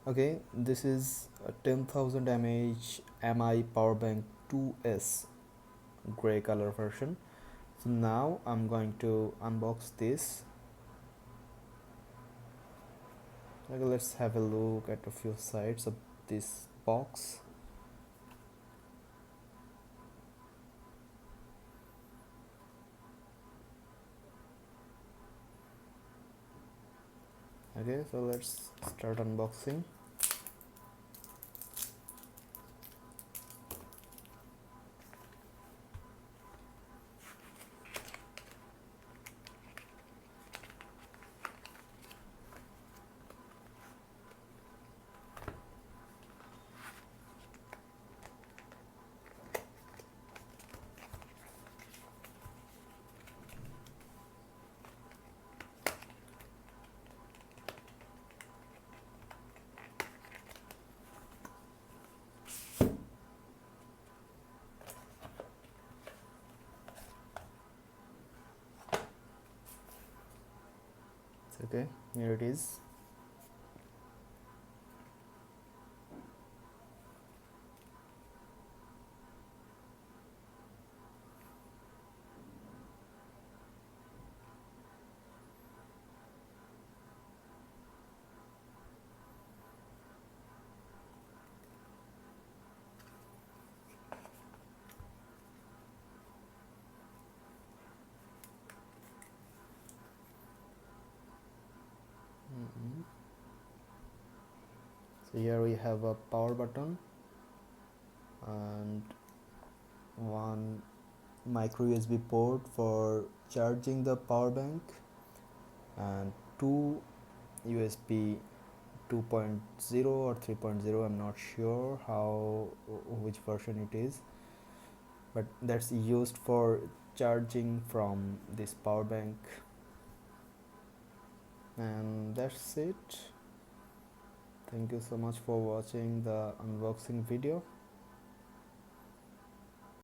Okay, this is a 10,000 mAh MI power bank 2S gray color version. So now I'm going to unbox this. Okay, let's have a look at a few sides of this box. Okay, so let's start unboxing. Okay, here it is. So here we have a power button and one micro USB port for charging the power bank and two USB 2.0 or 3.0. I'm not sure which version it is, but that's used for charging from this power bank. And that's it. Thank you so much for watching the unboxing video.